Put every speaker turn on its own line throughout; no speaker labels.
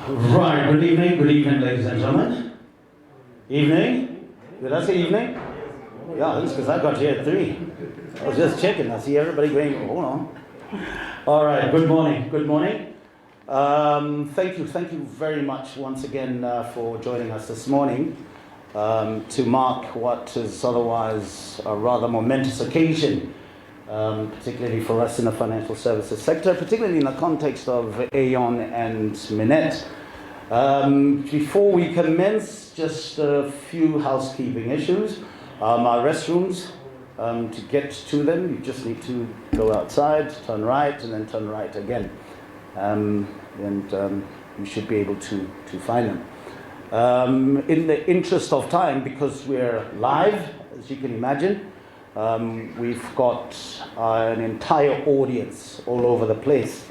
Right, good evening, ladies and gentlemen. Evening? Did I say evening? Yeah, that's because I got here at 3. I was just checking. I see everybody going, hold on. All right, good morning, thank you very much once again for joining us this morning to mark what is otherwise a rather momentous occasion, particularly for us in the financial services sector, particularly in the context of Aon and Minet. Before we commence, just a few housekeeping issues. Our restrooms, to get to them, you just need to go outside, turn right, and then turn right again. You should be able to find them. In the interest of time, because we're live, as you can imagine, we've got an entire audience all over the place.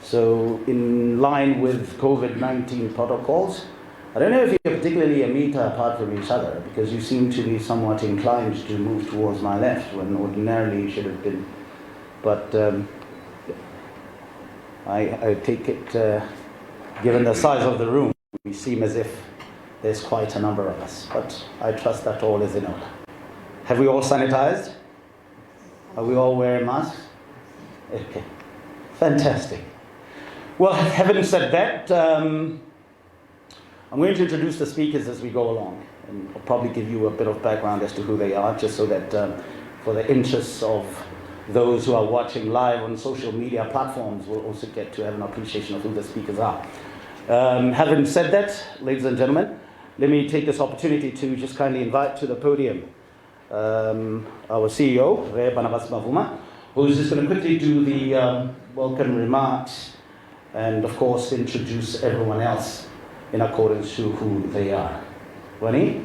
So in line with COVID-19 protocols, I don't know if you're particularly a meter apart from each other, because you seem to be somewhat inclined to move towards my left when ordinarily you should have been. But I take it, given the size of the room, we seem as if there's quite a number of us. But I trust that all is in order. Have we all sanitized? Are we all wearing masks? Okay, fantastic. Well, having said that, I'm going to introduce the speakers as we go along, and I'll probably give you a bit of background as to who they are, just so that for the interests of those who are watching live on social media platforms will also get to have an appreciation of who the speakers are. Having said that, ladies and gentlemen, let me take this opportunity to just kindly invite to the podium our CEO, Minet, who's just going to quickly do the welcome remarks and, of course, introduce everyone else in accordance to who they are. Wani?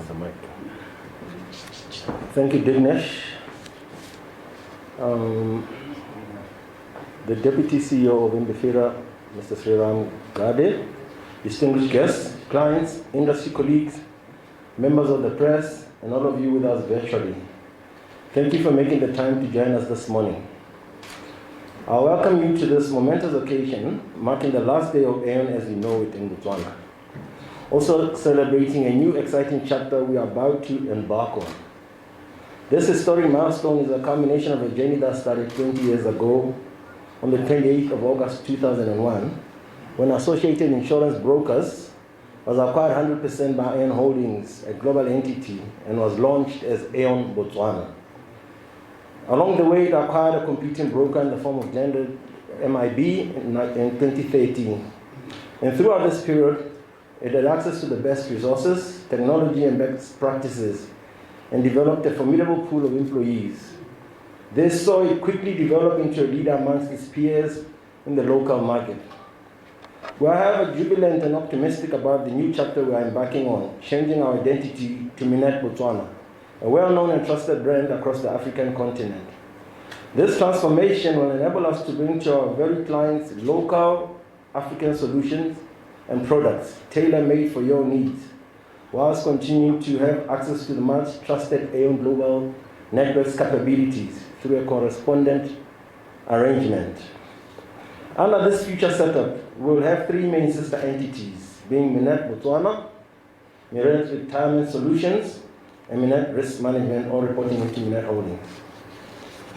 The mic. Thank you, Dignesh. The Deputy CEO of Mbifira, Mr. Sriram Gade, distinguished guests, clients, industry colleagues, members of the press, and all of you with us virtually. Thank you for making the time to join us this morning. I welcome you to this momentous occasion, marking the last day of Aon as we know it in Botswana. Also celebrating a new exciting chapter we are about to embark on. This historic milestone is a culmination of a journey that started 20 years ago on the 28th of August 2001, when Associated Insurance Brokers was acquired 100% by Aon Holdings, a global entity, and was launched as Aon Botswana. Along the way, it acquired a competing broker in the form of gendered MIB in 2013. And throughout this period, it had access to the best resources, technology, and best practices, and developed a formidable pool of employees. This saw it quickly develop into a leader amongst its peers in the local market. We are, however, jubilant and optimistic about the new chapter we are embarking on, changing our identity to Minet Botswana, a well-known and trusted brand across the African continent. This transformation will enable us to bring to our very clients local African solutions and products tailor-made for your needs, whilst continuing to have access to the much trusted Aon Global Network's capabilities through a correspondent arrangement. Under this future setup, we will have 3 main sister entities, being Minet Botswana, Minet Retirement Solutions, and Minet Risk Management, all reporting into Minet Holdings.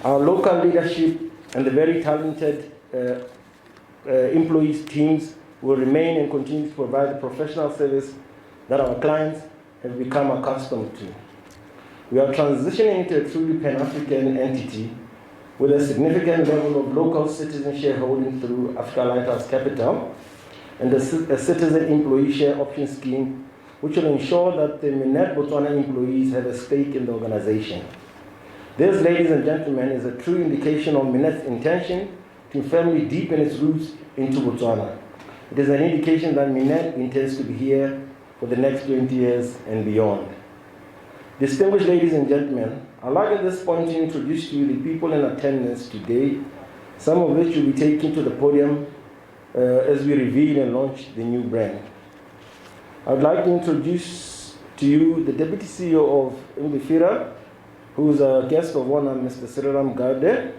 Our local leadership and the very talented employees teams will remain and continue to provide the professional service that our clients have become accustomed to. We are transitioning into a truly Pan-African entity with a significant level of local citizen shareholding through Africa Lighthouse Capital and a citizen employee share option scheme, which will ensure that the Minet Botswana employees have a stake in the organization. This, ladies and gentlemen, is a true indication of Minet's intention to firmly deepen its roots into Botswana. It is an indication that Minet intends to be here for the next 20 years and beyond. Distinguished ladies and gentlemen, I'd like at this point to introduce to you the people in attendance today, some of which will be taken to the podium as we reveal and launch the new brand. I would like to introduce to you the Deputy CEO of Mbifira, who is a guest of honor, Mr. Sriram Gade.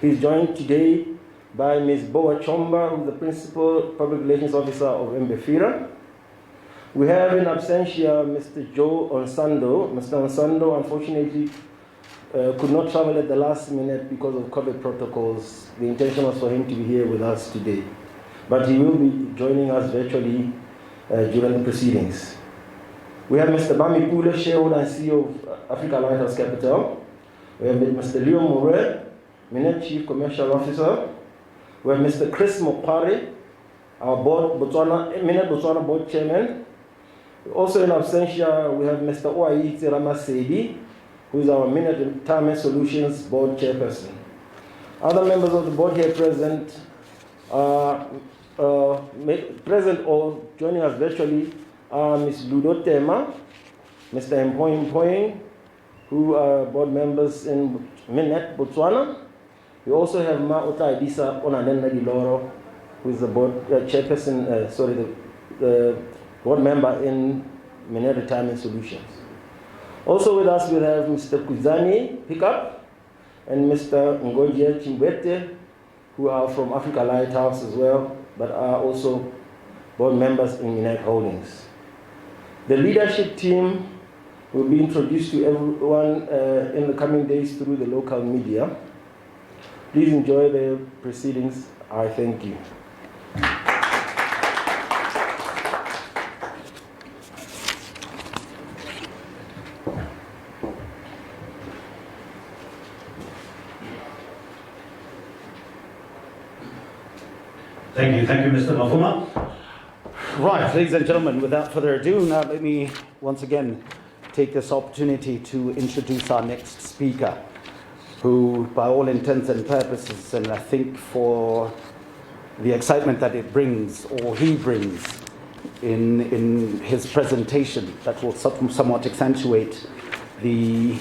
He's joined today by Ms. Boa Chomba, who is the Principal Public Relations Officer of Mbefira. We have in absentia Mr. Joe Onsando. Mr. Onsando, unfortunately, could not travel at the last minute because of COVID protocols. The intention was for him to be here with us today. But he will be joining us virtually during the proceedings. We have Mr. Bami Pule, shareholder and CEO of Africa Lighthouse Capital. We have Mr. Leo More, Minet Chief Commercial Officer. We have Mr. Chris Mopare, our Minet Botswana Board Chairman. Also in absentia, we have Mr. Oaiti Ramasedi, who is our Minet Retirement Solutions Board Chairperson. Other members of the board here present or joining us virtually are Ms. Ludo Tema, Mr. Mpoing, who are board members in Minet Botswana. We also have Ma Ota Edisa Onanenda Diloro, who is the board chairperson, the board member in Minet Retirement Solutions. Also with us we have Mr. Kuzani Pickup and Mr. Ngoje Chimbete, who are from Africa Lighthouse as well, but are also board members in Minet Holdings. The leadership team will be introduced to everyone in the coming days through the local media. Please enjoy the proceedings. I thank you.
Thank you, Mr. Mafuma. Right, ladies and gentlemen, without further ado, now let me once again take this opportunity to introduce our next speaker, who, by all intents and purposes, and I think for the excitement that it brings, or he brings, in his presentation, that will somewhat accentuate the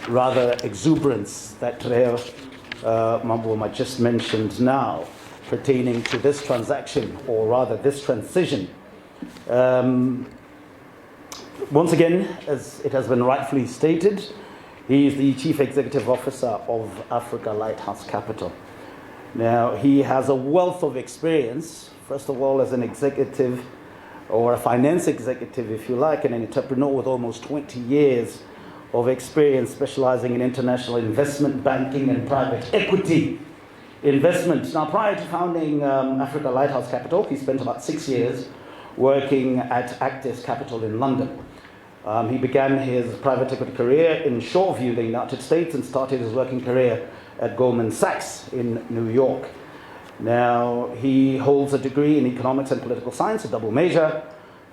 rather exuberance that Mamboma just mentioned now, pertaining to this transaction, or rather this transition. Once again, as it has been rightfully stated, he is the Chief Executive Officer of Africa Lighthouse Capital. Now, he has a wealth of experience, first of all, as an executive, or a finance executive, if you like, and an entrepreneur with almost 20 years of experience specializing in international investment banking and private equity investment. Now, prior to founding Africa Lighthouse Capital, he spent about 6 years working at Actis Capital in London. He began his private equity career in Shoreview, the United States, and started his working career at Goldman Sachs in New York. Now, he holds a degree in economics and political science, a double major,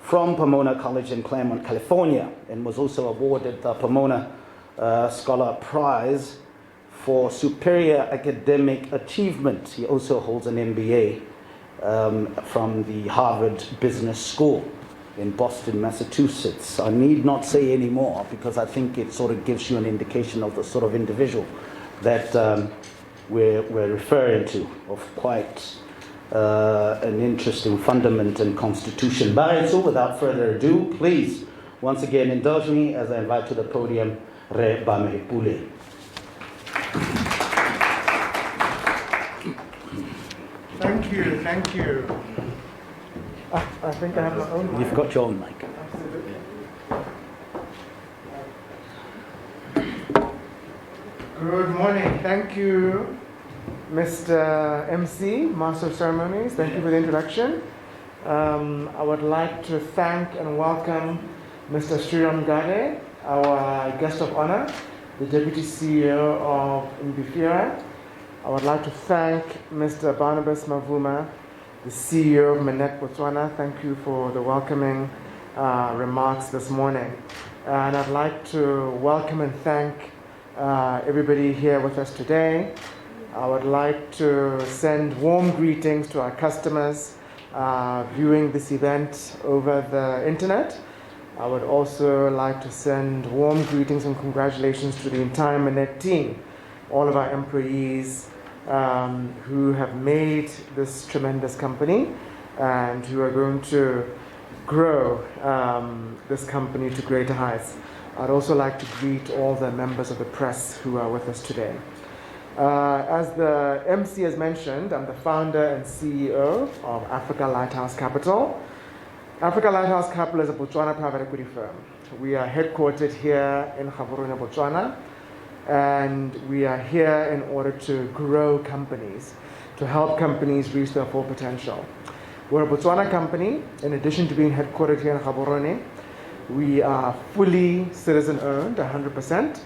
from Pomona College in Claremont, California, and was also awarded the Pomona Scholar Prize for superior academic achievement. He also holds an MBA from the Harvard Business School in Boston, Massachusetts. I need not say any more because I think it sort of gives you an indication of the sort of individual that we're referring to, of quite an interesting fundament and constitution. But so without further ado, please, once again, indulge me as I invite to the podium Bami Pule.
Thank you, thank you. I think I have my own mic.
You've got your own mic.
Absolutely. Good morning. Thank you, Mr. MC, Master of Ceremonies. Thank you for the introduction. I would like to thank and welcome Mr. Sriram Gade, our guest of honor, the Deputy CEO of Mbefira. I would like to thank Mr. Barnabas Mavuma, the CEO of Minet Botswana. Thank you for the welcoming remarks this morning. And I'd like to welcome and thank everybody here with us today. I would like to send warm greetings to our customers viewing this event over the internet. I would also like to send warm greetings and congratulations to the entire Minet team, all of our employees who have made this tremendous company and who are going to grow this company to greater heights. I'd also like to greet all the members of the press who are with us today. As the MC has mentioned, I'm the founder and CEO of Africa Lighthouse Capital. Africa Lighthouse Capital is a Botswana private equity firm. We are headquartered here in Gaborone, Botswana, and we are here in order to grow companies, to help companies reach their full potential. We're a Botswana company. In addition to being headquartered here in Gaborone, we are fully citizen-owned, 100%,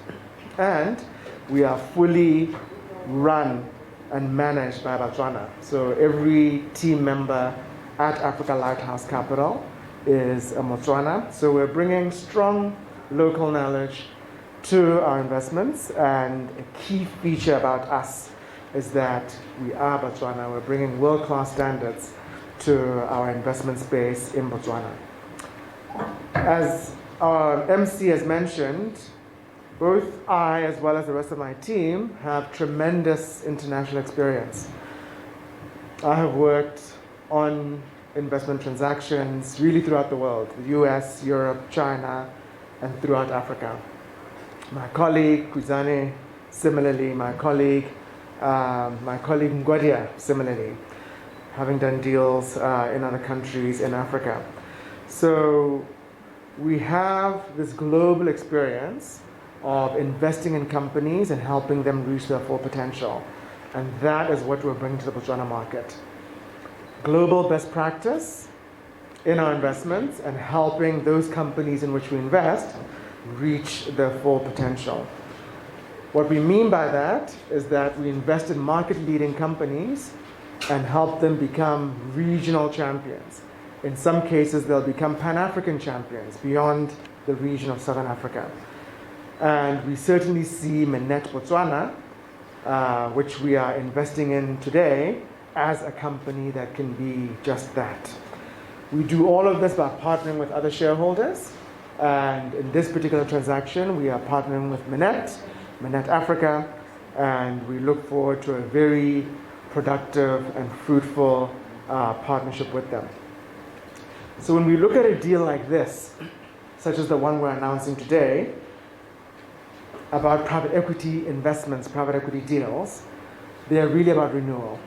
and we are fully run and managed by Botswana. So every team member at Africa Lighthouse Capital is a Botswana. So we're bringing strong local knowledge to our investments, and a key feature about us is that we are Botswana. We're bringing world-class standards to our investment space in Botswana. As our MC has mentioned, both I as well as the rest of my team have tremendous international experience. I have worked on investment transactions really throughout the world, the US, Europe, China, and throughout Africa. My colleague Kuzane, similarly, my colleague Ngwadia, similarly, having done deals in other countries in Africa. So we have this global experience of investing in companies and helping them reach their full potential. And that is what we're bringing to the Botswana market. Global best practice in our investments and helping those companies in which we invest reach their full potential. What we mean by that is that we invest in market-leading companies and help them become regional champions. In some cases, they'll become Pan-African champions beyond the region of Southern Africa. And we certainly see Minet Botswana, which we are investing in today, as a company that can be just that. We do all of this by partnering with other shareholders. And in this particular transaction, we are partnering with Minet Africa, and we look forward to a very productive and fruitful partnership with them. So when we look at a deal like this, such as the one we're announcing today, about private equity investments, private equity deals, they are really about renewal.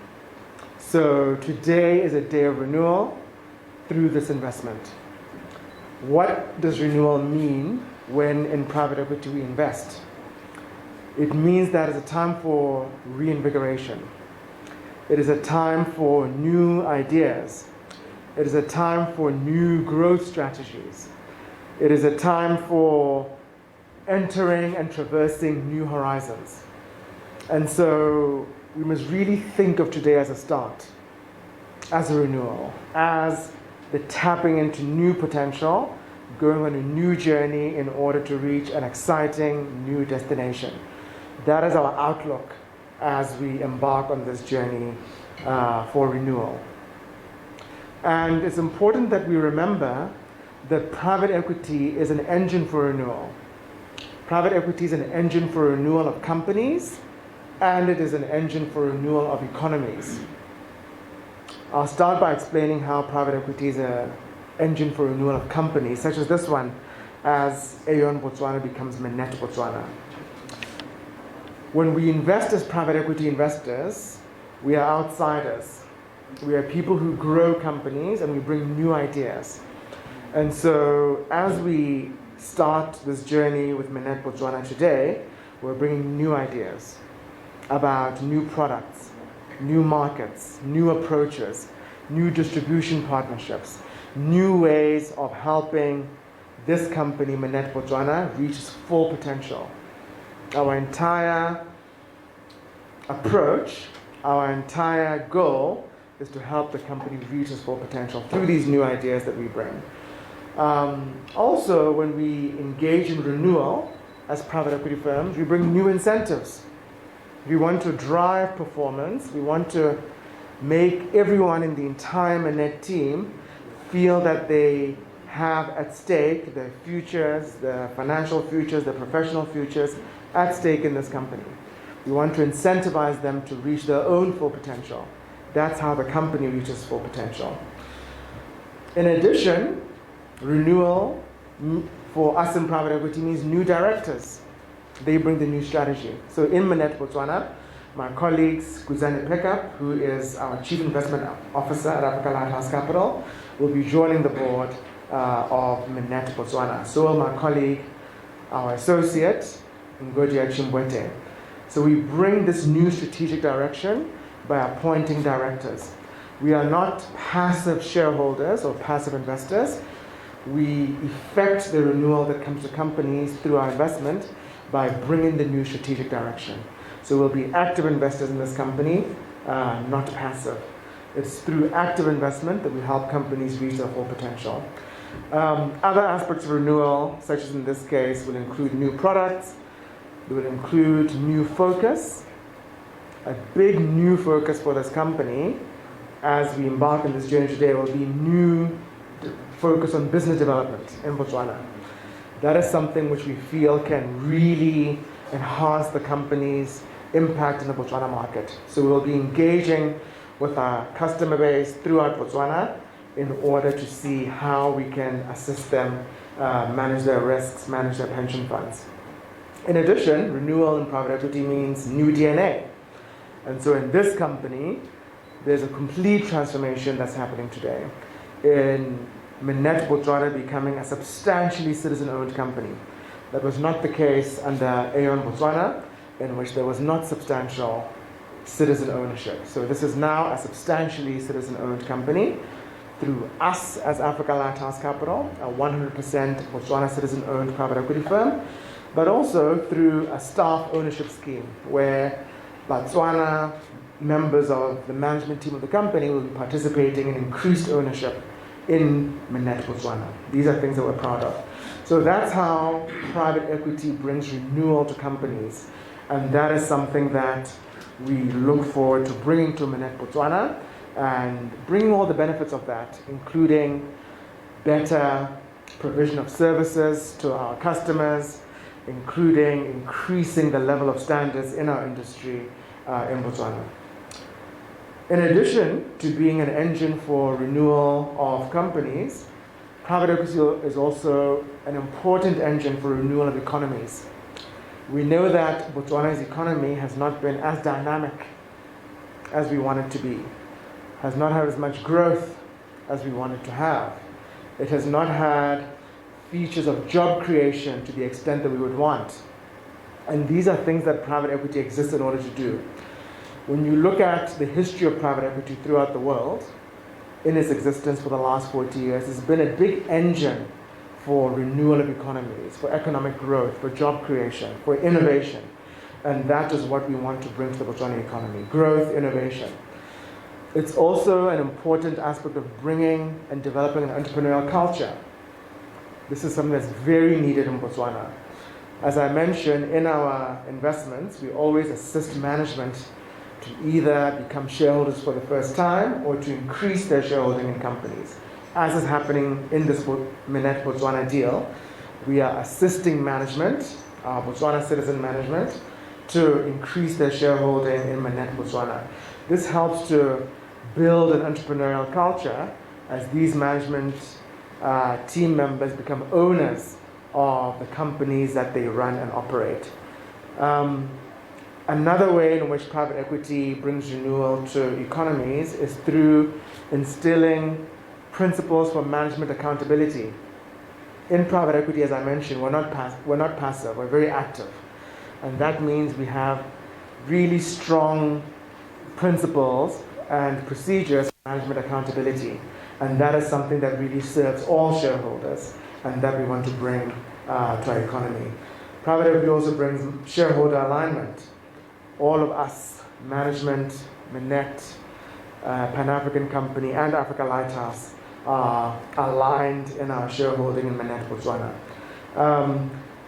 So today is a day of renewal through this investment. What does renewal mean when in private equity we invest? It means that it's a time for reinvigoration. It is a time for new ideas. It is a time for new growth strategies. It is a time for entering and traversing new horizons. And so we must really think of today as a start, as a renewal, as the tapping into new potential, going on a new journey in order to reach an exciting new destination. That is our outlook as we embark on this journey for renewal. And it's important that we remember that private equity is an engine for renewal. Private equity is an engine for renewal of companies, and it is an engine for renewal of economies. I'll start by explaining how private equity is an engine for renewal of companies, such as this one, as Aeon Botswana becomes Minet Botswana. When we invest as private equity investors, we are outsiders. We are people who grow companies and we bring new ideas. And so as we start this journey with Minet Botswana today, we're bringing new ideas about new products, new markets, new approaches, new distribution partnerships, new ways of helping this company, Minet Botswana, reach its full potential. Our entire approach, our entire goal is to help the company reach its full potential through these new ideas that we bring. Also, when we engage in renewal as private equity firms, we bring new incentives. We want to drive performance. We want to make everyone in the entire Minet team feel that they have at stake their futures, their financial futures, their professional futures at stake in this company. We want to incentivize them to reach their own full potential. That's how the company reaches full potential. In addition, renewal for us in private equity means new directors. They bring the new strategy. So in Minet Botswana, my colleagues, Guzani Pickup, who is our Chief Investment Officer at Africa Lighthouse Capital, will be joining the board of Minet Botswana. So will my colleague, our associate, Ngodia Chimbwete. So we bring this new strategic direction by appointing directors. We are not passive shareholders or passive investors. We effect the renewal that comes to companies through our investment by bringing the new strategic direction. So we'll be active investors in this company, not passive. It's through active investment that we help companies reach their full potential. Other aspects of renewal, such as in this case, will include new products, it will include new focus. A big new focus for this company as we embark on this journey today will be new focus on business development in Botswana. That is something which we feel can really enhance the company's impact in the Botswana market. So we will be engaging with our customer base throughout Botswana in order to see how we can assist them manage their risks, manage their pension funds. In addition, renewal in private equity means new DNA. And so in this company, there's a complete transformation that's happening today in Minet Botswana becoming a substantially citizen-owned company. That was not the case under Aeon Botswana, in which there was not substantial citizen ownership. So this is now a substantially citizen-owned company through us as Africa Lighthouse Capital, a 100% Botswana citizen-owned private equity firm, but also through a staff ownership scheme where Botswana members of the management team of the company will be participating in increased ownership in Minet Botswana. These are things that we're proud of. So that's how private equity brings renewal to companies. And that is something that we look forward to bringing to Minet Botswana and bringing all the benefits of that, including better provision of services to our customers, including increasing the level of standards in our industry in Botswana. In addition to being an engine for renewal of companies, private equity is also an important engine for renewal of economies. We know that Botswana's economy has not been as dynamic as we want it to be, has not had as much growth as we want it to have. It has not had features of job creation to the extent that we would want. And these are things that private equity exists in order to do. When you look at the history of private equity throughout the world, in its existence for the last 40 years, it's been a big engine for renewal of economies, for economic growth, for job creation, for innovation. And that is what we want to bring to the Botswana economy, growth, innovation. It's also an important aspect of bringing and developing an entrepreneurial culture. This is something that's very needed in Botswana. As I mentioned, in our investments, we always assist management to either become shareholders for the first time or to increase their shareholding in companies. As is happening in this Minet Botswana deal, we are assisting management, our Botswana citizen management, to increase their shareholding in Minet Botswana. This helps to build an entrepreneurial culture as these management team members become owners of the companies that they run and operate. Another way in which private equity brings renewal to economies is through instilling principles for management accountability. In private equity, as I mentioned, we're not passive, we're very active. And that means we have really strong principles and procedures for management accountability. And that is something that really serves all shareholders and that we want to bring to our economy. Private equity also brings shareholder alignment. All of us, management, Minet, Pan-African Company, and Africa Lighthouse are aligned in our shareholding in Minet Botswana.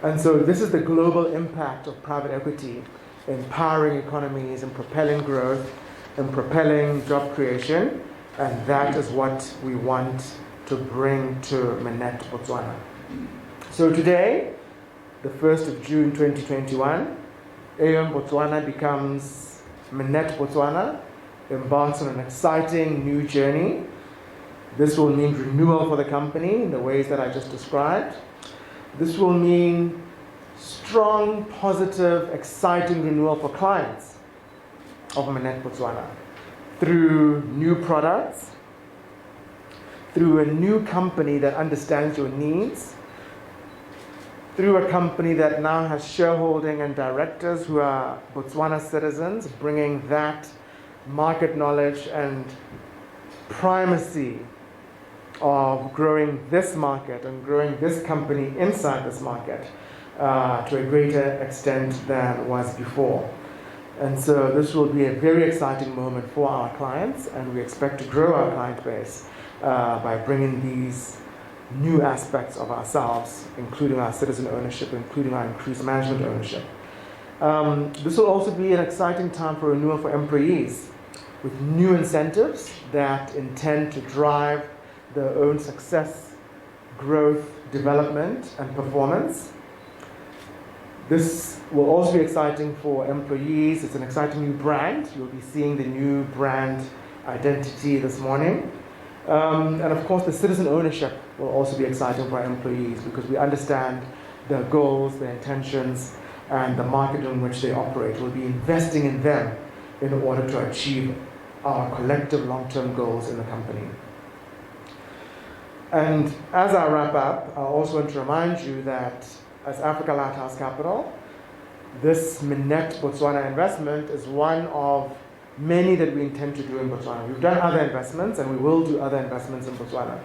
And so this is the global impact of private equity, empowering economies and propelling growth and propelling job creation. And that is what we want to bring to Minet Botswana. So today, the 1st of June 2021, Aeon Botswana becomes Minet Botswana, embarks on an exciting new journey. This will mean renewal for the company in the ways that I just described. This will mean strong, positive, exciting renewal for clients. of Minet Botswana through new products, through a new company that understands your needs, through a company that now has shareholding and directors who are Botswana citizens, bringing that market knowledge and primacy of growing this market and growing this company inside this market to a greater extent than was before. And so this will be a very exciting moment for our clients, and we expect to grow our client base by bringing these new aspects of ourselves, including our citizen ownership, including our increased management ownership. This will also be an exciting time for renewal for employees, with new incentives that intend to drive their own success, growth, development, and performance. This will also be exciting for employees. It's an exciting new brand. You'll be seeing the new brand identity this morning. And of course, the citizen ownership will also be exciting for our employees because we understand their goals, their intentions, and the market in which they operate. We'll be investing in them in order to achieve our collective long-term goals in the company. And as I wrap up, I also want to remind you that as Africa Lighthouse Capital, this Minet Botswana investment is one of many that we intend to do in Botswana. We've done other investments and we will do other investments in Botswana.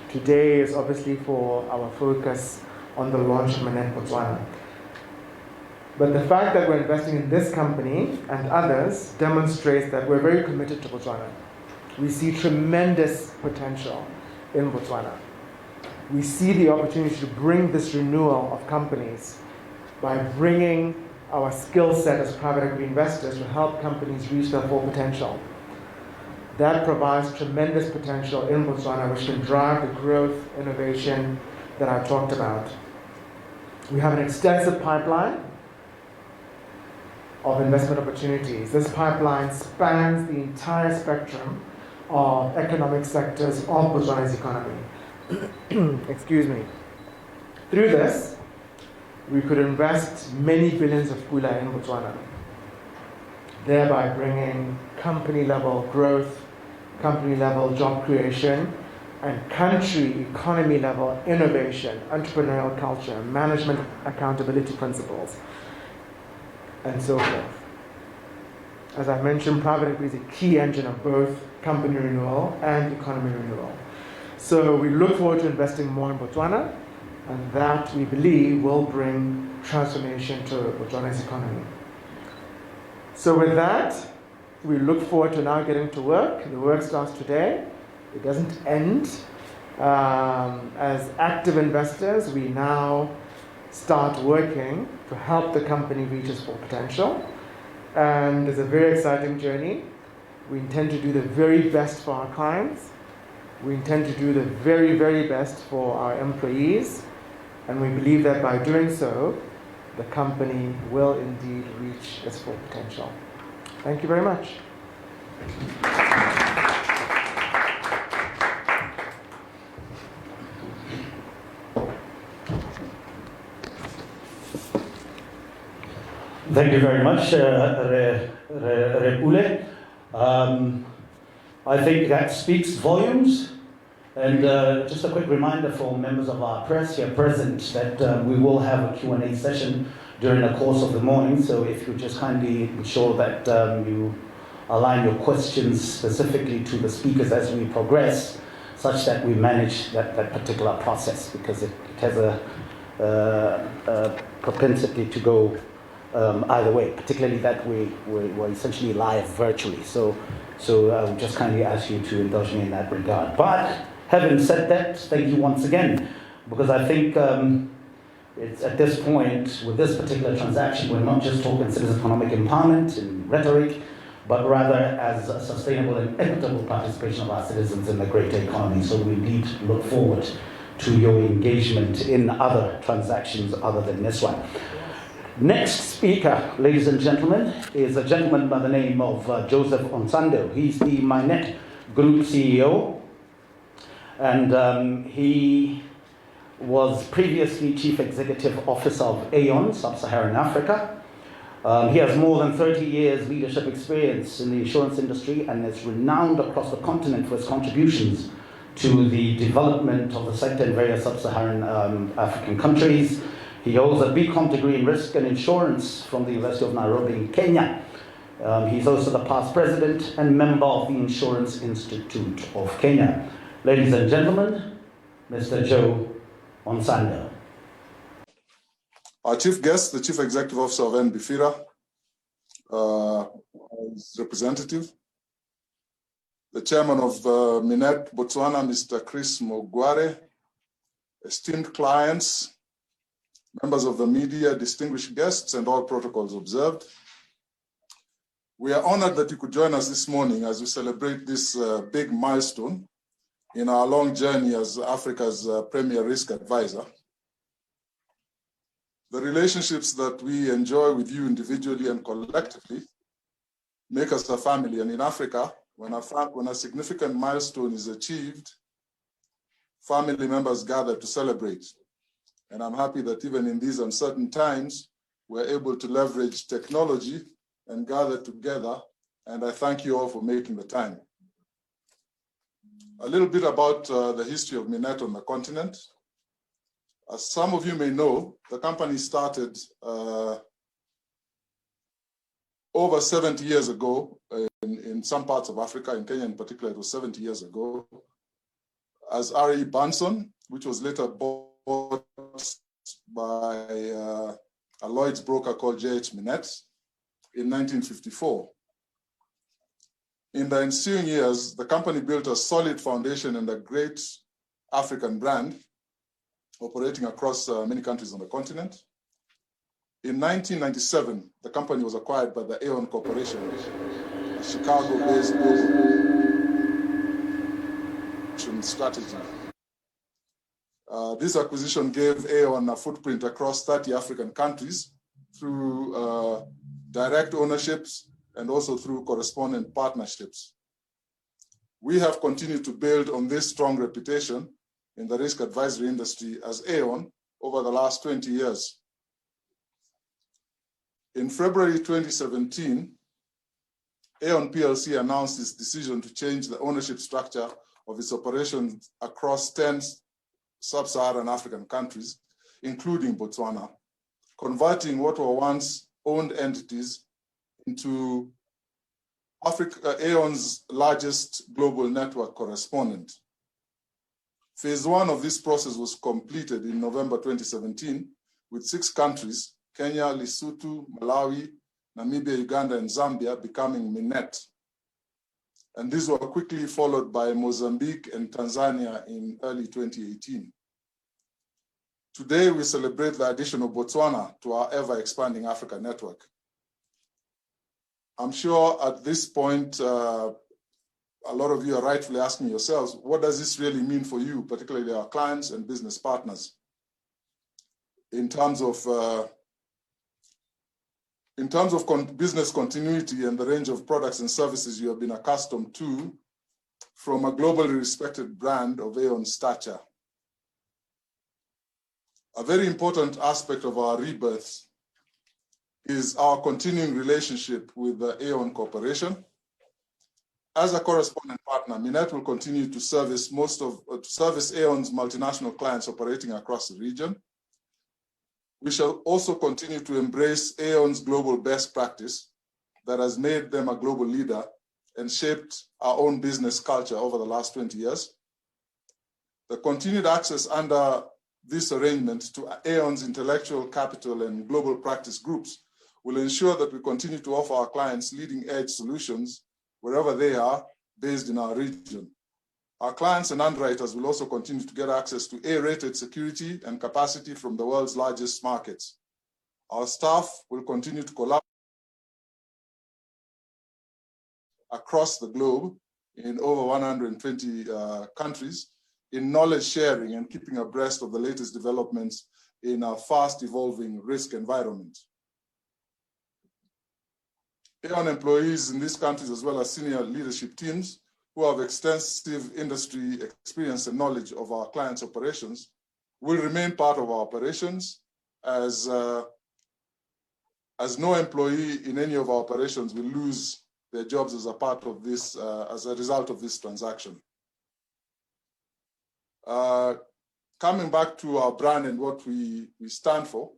Today is obviously for our focus on the launch of Minet Botswana. But the fact that we're investing in this company and others demonstrates that we're very committed to Botswana. We see tremendous potential in Botswana. We see the opportunity to bring this renewal of companies by bringing our skill set as private equity investors to help companies reach their full potential. That provides tremendous potential in Botswana, which can drive the growth, innovation that I talked about. We have an extensive pipeline of investment opportunities. This pipeline spans the entire spectrum of economic sectors of Botswana's economy. Excuse me. Through this, we could invest many billions of pula in Botswana, thereby bringing company-level growth, company-level job creation, and country economy-level innovation, entrepreneurial culture, management accountability principles, and so forth. As I mentioned, private equity is a key engine of both company renewal and economy renewal. So we look forward to investing more in Botswana, and that we believe will bring transformation to Botswana's economy. So with that, we look forward to now getting to work. The work starts today. It doesn't end. As active investors, we now start working to help the company reach its full potential. And it's a very exciting journey. We intend to do the very best for our clients. We intend to do the very, very best for our employees. And we believe that by doing so, the company will indeed reach its full potential. Thank you very much.
Thank you very much, Repule. I think that speaks volumes. And just a quick reminder for members of our press here present that we will have a Q&A session during the course of the morning. So if you just kindly ensure that you align your questions specifically to the speakers as we progress, such that we manage that particular process, because it has a propensity to go either way, particularly that we're essentially live virtually. So I would just kindly ask you to indulge me in that regard. But having said that, thank you once again, because I think it's at this point, with this particular transaction, we're not just talking citizen economic empowerment and rhetoric, but rather as a sustainable and equitable participation of our citizens in the greater economy. So we indeed look forward to your engagement in other transactions other than this one. Next speaker, ladies and gentlemen, is a gentleman by the name of Joseph Onsando. He's the Minet Group CEO, and he was previously Chief Executive Officer of Aon, Sub-Saharan Africa. He has more than 30 years leadership experience in the insurance industry and is renowned across the continent for his contributions to the development of the sector in various sub-Saharan African countries. He holds a BCom degree in risk and insurance from the University of Nairobi in Kenya. He's also the past president and member of the Insurance Institute of Kenya. Ladies and gentlemen, Mr. Joe Onsanda.
Our chief guest, the Chief Executive Officer of NBFIRA, his representative, the Chairman of Minet Botswana, Mr. Chris Mogware, esteemed clients, members of the media, distinguished guests, and all protocols observed. We are honored that you could join us this morning as we celebrate this big milestone in our long journey as Africa's premier risk advisor. The relationships that we enjoy with you individually and collectively make us a family. And in Africa, when a significant milestone is achieved, family members gather to celebrate. And I'm happy that even in these uncertain times, we're able to leverage technology and gather together. And I thank you all for making the time. A little bit about the history of Minet on the continent. As some of you may know, the company started over 70 years ago in some parts of Africa, in Kenya in particular, it was 70 years ago, as R.E. Bunson, which was later bought by a Lloyd's broker called J.H. Minet in 1954. In the ensuing years, the company built a solid foundation and a great African brand, operating across many countries on the continent. In 1997, the company was acquired by the Aon Corporation, a Chicago-based strategy. This acquisition gave Aon a footprint across 30 African countries through direct ownerships and also through correspondent partnerships. We have continued to build on this strong reputation in the risk advisory industry as Aon over the last 20 years. In February 2017, Aon PLC announced its decision to change the ownership structure of its operations across 10 sub-Saharan African countries, including Botswana, converting what were once owned entities into Aon's largest global network correspondent. Phase one of this process was completed in November 2017 with 6 countries, Kenya, Lesotho, Malawi, Namibia, Uganda, and Zambia becoming Minet. And these were quickly followed by Mozambique and Tanzania in early 2018. Today, we celebrate the addition of Botswana to our ever-expanding Africa network. I'm sure at this point, a lot of you are rightfully asking yourselves, what does this really mean for you, particularly our clients and business partners, in terms of business continuity and the range of products and services you have been accustomed to from a globally respected brand of Aon stature? A very important aspect of our rebirth is our continuing relationship with the Aon Corporation. As a correspondent partner, Minet will continue to service Aon's multinational clients operating across the region. We shall also continue to embrace Aon's global best practice that has made them a global leader and shaped our own business culture over the last 20 years. The continued access under this arrangement to Aon's intellectual capital and global practice groups will ensure that we continue to offer our clients leading-edge solutions wherever they are based in our region. Our clients and underwriters will also continue to get access to A-rated security and capacity from the world's largest markets. Our staff will continue to collaborate across the globe in over 120 countries in knowledge sharing and keeping abreast of the latest developments in a fast evolving risk environment. Aon employees in these countries, as well as senior leadership teams who have extensive industry experience and knowledge of our clients' operations, will remain part of our operations as as no employee in any of our operations will lose their jobs as a part of this, as a result of this transaction. Coming back to our brand and what we stand for,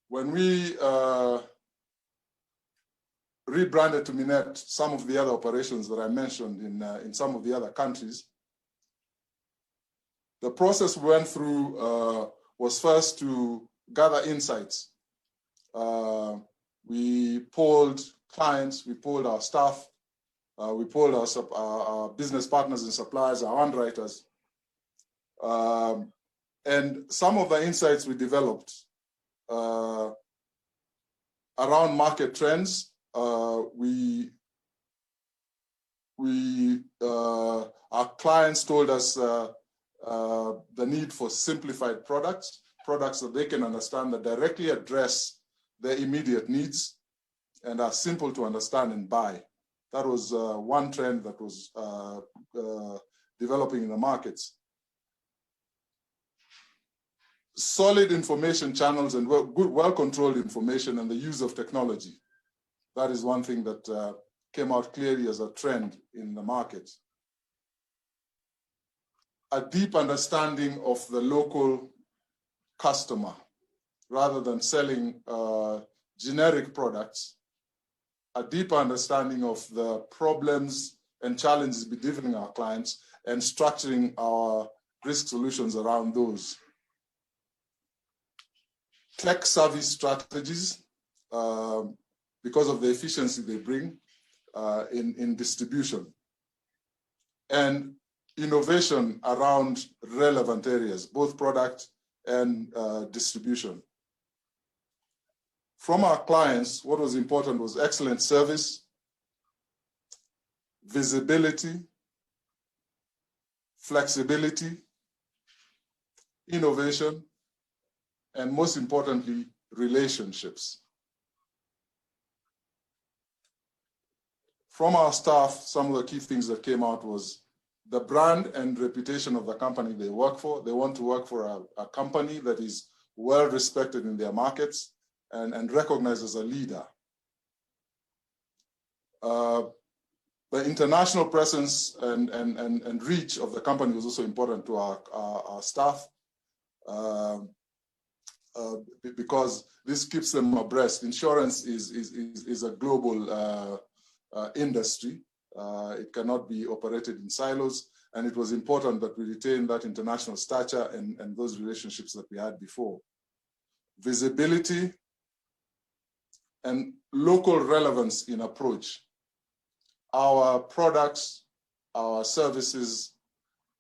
when we rebranded to Minet some of the other operations that I mentioned in some of the other countries, the process we went through was first to gather insights. We polled clients, we polled our staff, we polled our business partners and suppliers, our underwriters. And some of the insights we developed around market trends, our clients told us the need for simplified products that they can understand, that directly address their immediate needs and are simple to understand and buy. That was one trend that was developing in the markets. Solid information channels and well-controlled information and the use of technology. That is one thing that came out clearly as a trend in the market. A deep understanding of the local customer, rather than selling generic products, a deeper understanding of the problems and challenges bedeviling our clients and structuring our risk solutions around those. Tech-savvy strategies, because of the efficiency they bring in distribution. And innovation around relevant areas, both product and distribution. From our clients, what was important was excellent service, visibility, flexibility, innovation, and most importantly, relationships. From our staff, some of the key things that came out was the brand and reputation of the company they work for. They want to work for a company that is well respected in their markets and recognized as a leader. The international presence and reach of the company was also important to our staff because this keeps them abreast. Insurance is a global industry. It cannot be operated in silos, and it was important that we retain that international stature and those relationships that we had before. Visibility and local relevance in approach. Our products, our services,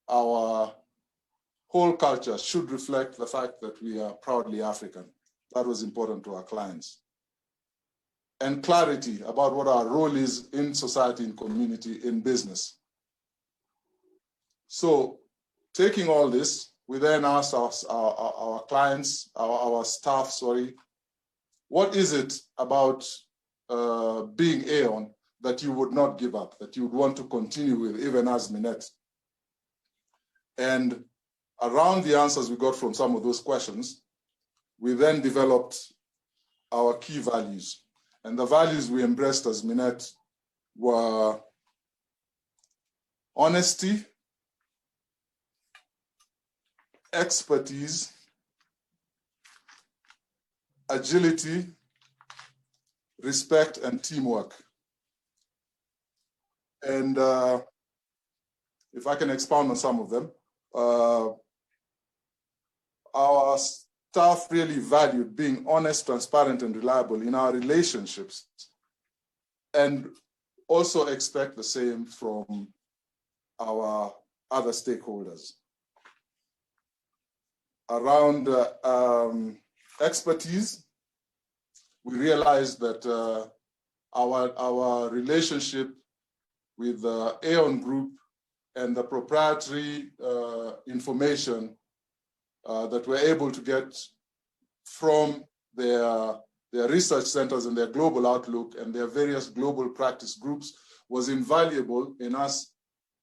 our whole culture should reflect the fact that we are proudly African. That was important to our clients. And clarity about what our role is in society, in community, in business. So taking all this, we then asked our clients, our staff, what is it about being Aon that you would not give up, that you would want to continue with even as Minet? And around the answers we got from some of those questions, we then developed our key values. And the values we embraced as Minet were honesty, expertise, agility, respect, and teamwork. And if I can expound on some of them, our staff really valued being honest, transparent, and reliable in our relationships, and also expect the same from our other stakeholders. Around expertise, we realized that our relationship with the Aon Group and the proprietary information that we're able to get from their research centers and their global outlook and their various global practice groups was invaluable in us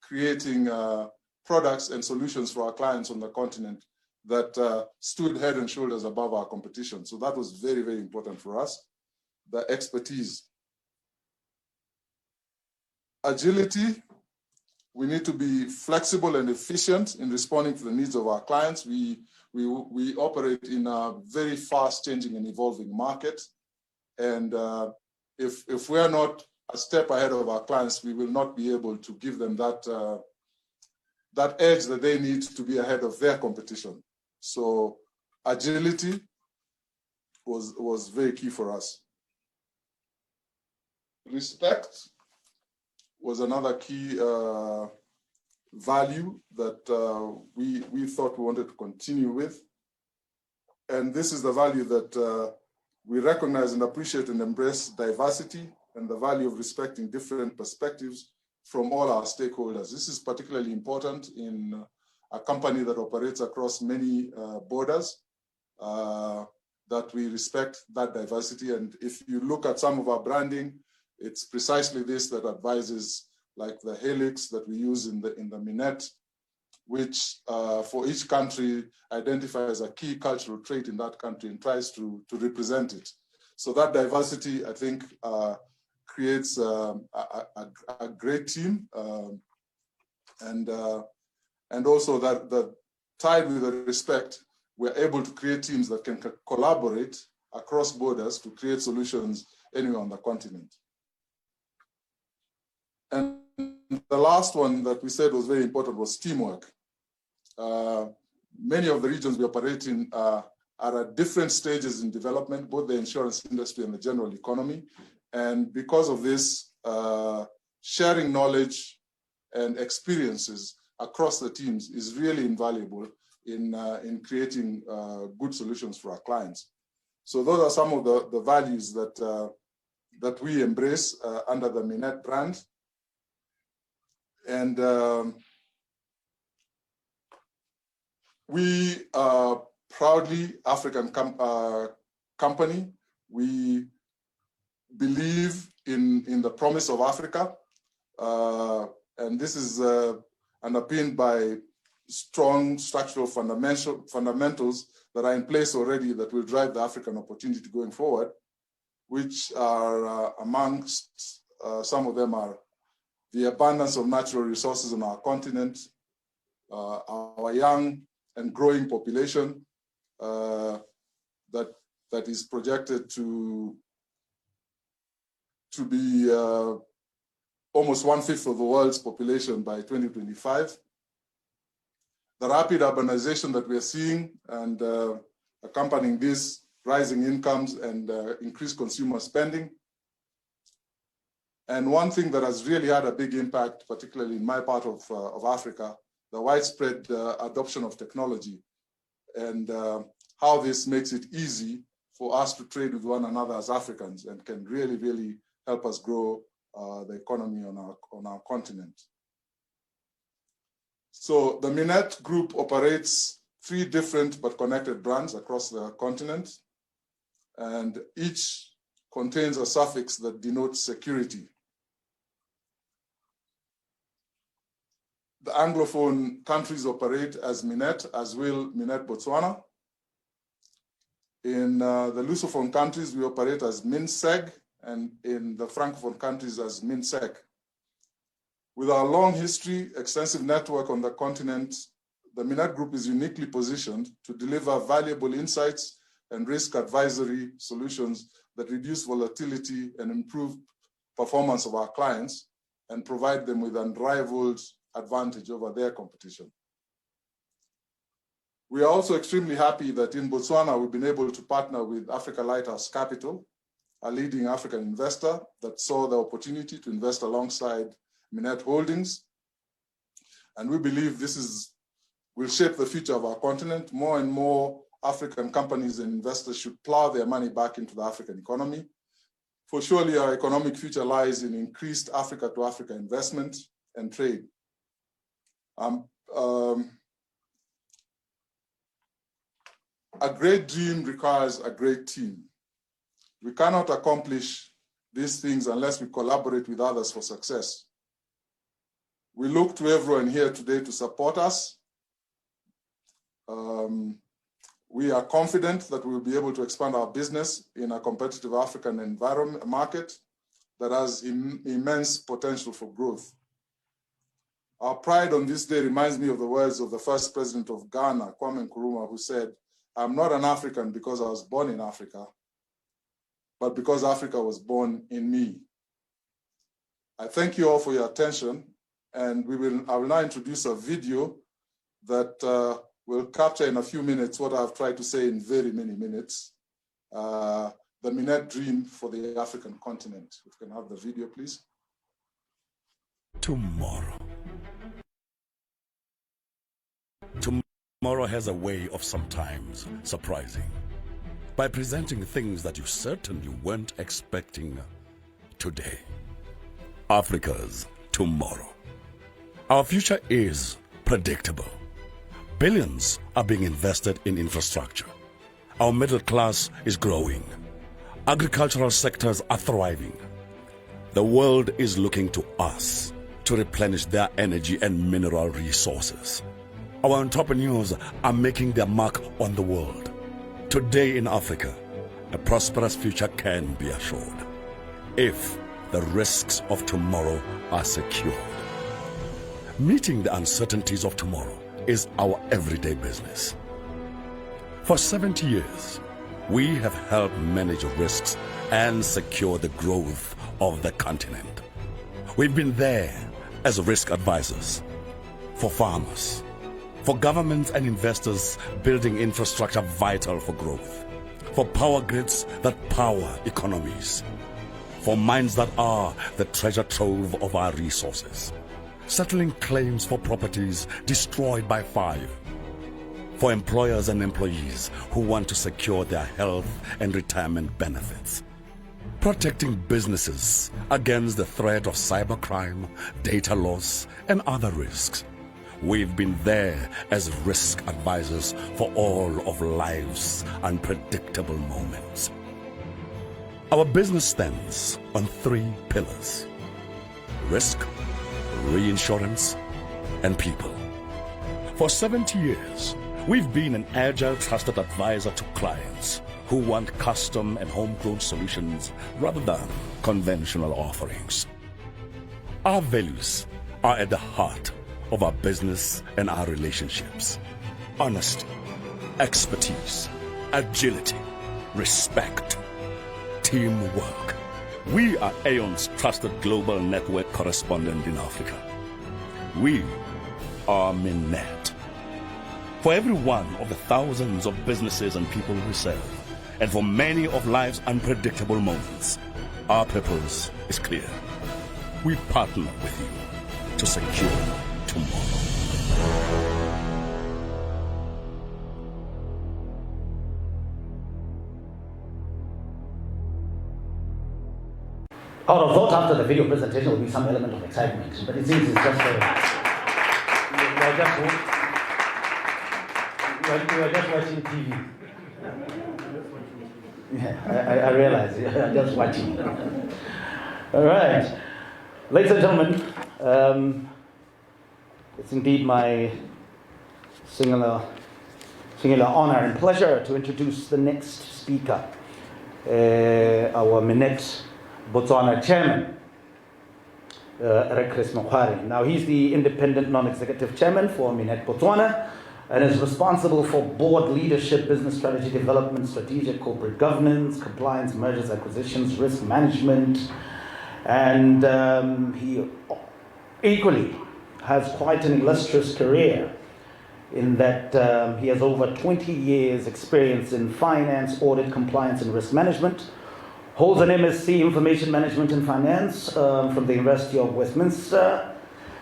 creating products and solutions for our clients on the continent that stood head and shoulders above our competition. So that was very, very important for us, the expertise. Agility, we need to be flexible and efficient in responding to the needs of our clients. We operate in a very fast changing and evolving market. And if we're not a step ahead of our clients, we will not be able to give them that, that edge that they need to be ahead of their competition. So agility was very key for us. Respect was another key value that we thought we wanted to continue with. And this is the value that we recognize and appreciate and embrace diversity and the value of respecting different perspectives from all our stakeholders. This is particularly important in a company that operates across many borders, that we respect that diversity. And if you look at some of our branding, it's precisely this that advises, like the helix that we use in the Minet, which for each country identifies a key cultural trait in that country and tries to represent it. So that diversity, I think, creates a great team, and also that tied with the respect, we're able to create teams that can collaborate across borders to create solutions anywhere on the continent. And the last one that we said was very important was teamwork. Many of the regions we operate in are at different stages in development, both the insurance industry and the general economy. And because of this, sharing knowledge and experiences across the teams is really invaluable in creating good solutions for our clients. So those are some of the values that we embrace under the Minet brand. And we are proudly African company. We believe in the promise of Africa. And this is underpinned by strong structural fundamentals that are in place already that will drive the African opportunity going forward, which are amongst, some of them are the abundance of natural resources on our continent, our young and growing population that is projected to be almost 1/5 of the world's population by 2025. The rapid urbanization that we are seeing and accompanying this, rising incomes and increased consumer spending. And one thing that has really had a big impact, particularly in my part of Africa, the widespread adoption of technology and how this makes it easy for us to trade with one another as Africans and can really, really help us grow the economy on our continent. So the Minet Group operates 3 different but connected brands across the continent, and each contains a suffix that denotes security. The Anglophone countries operate as Minet, as will Minet Botswana. In the Lusophone countries, we operate as MinSeg, and in the Francophone countries as MinSec. With our long history, extensive network on the continent, the Minet Group is uniquely positioned to deliver valuable insights and risk advisory solutions that reduce volatility and improve performance of our clients and provide them with unrivaled advantage over their competition. We are also extremely happy that in Botswana, we've been able to partner with Africa Lighthouse Capital, a leading African investor that saw the opportunity to invest alongside Minet Holdings. And we believe this will shape the future of our continent. More and more African companies and investors should plow their money back into the African economy. For surely our economic future lies in increased Africa to Africa investment and trade. A great dream requires a great team. We cannot accomplish these things unless we collaborate with others for success. We look to everyone here today to support us We are confident that we will be able to expand our business in a competitive African environment market that has immense potential for growth. Our pride on this day reminds me of the words of the first president of Ghana, Kwame Nkrumah, who said, "I'm not an African because I was born in Africa, but because Africa was born in me." I thank you all for your attention, and I will now introduce a video that will capture in a few minutes what I've tried to say in very many minutes, the Minet dream for the African continent. If we can have the video, please.
Tomorrow. Tomorrow has a way of sometimes surprising by presenting things that you certainly weren't expecting today. Africa's tomorrow. Our future is predictable. Billions are being invested in infrastructure. Our middle class is growing. Agricultural sectors are thriving. The world is looking to us to replenish their energy and mineral resources. Our entrepreneurs are making their mark on the world. Today in Africa, a prosperous future can be assured if the risks of tomorrow are secured. Meeting the uncertainties of tomorrow is our everyday business. For 70 years, we have helped manage risks and secure the growth of the continent. We've been there as risk advisors for farmers, for governments and investors building infrastructure vital for growth, for power grids that power economies, for mines that are the treasure trove of our resources, settling claims for properties destroyed by fire, for employers and employees who want to secure their health and retirement benefits, protecting businesses against the threat of cybercrime, data loss, and other risks. We've been there as risk advisors for all of life's unpredictable moments. Our business stands on 3 pillars: risk, reinsurance, and people. For 70 years, we've been an agile, trusted advisor to clients who want custom and homegrown solutions rather than conventional offerings. Our values are at the heart of our business and our relationships: honesty, expertise, agility, respect, teamwork. We are Aeon's trusted global network correspondent in Africa. We are Minet. For every one of the thousands of businesses and people we serve, and for many of life's unpredictable moments, our purpose is clear. We partner with you to secure tomorrow.
I would have thought after the video presentation there would be some element of excitement, but it seems it's just you're just watching TV. Yeah, I realize. You're just watching. All right. Ladies and gentlemen, it's indeed my singular honor and pleasure to introduce the next speaker, our Minet Botswana chairman, Chris Mokwari. Now, he's the independent non-executive chairman for Minet Botswana and is responsible for board leadership, business strategy development, strategic corporate governance, compliance, mergers, acquisitions, risk management, and he equally has quite an illustrious career in that he has over 20 years experience in finance, audit, compliance, and risk management. Holds an MSc Information Management and Finance from the University of Westminster,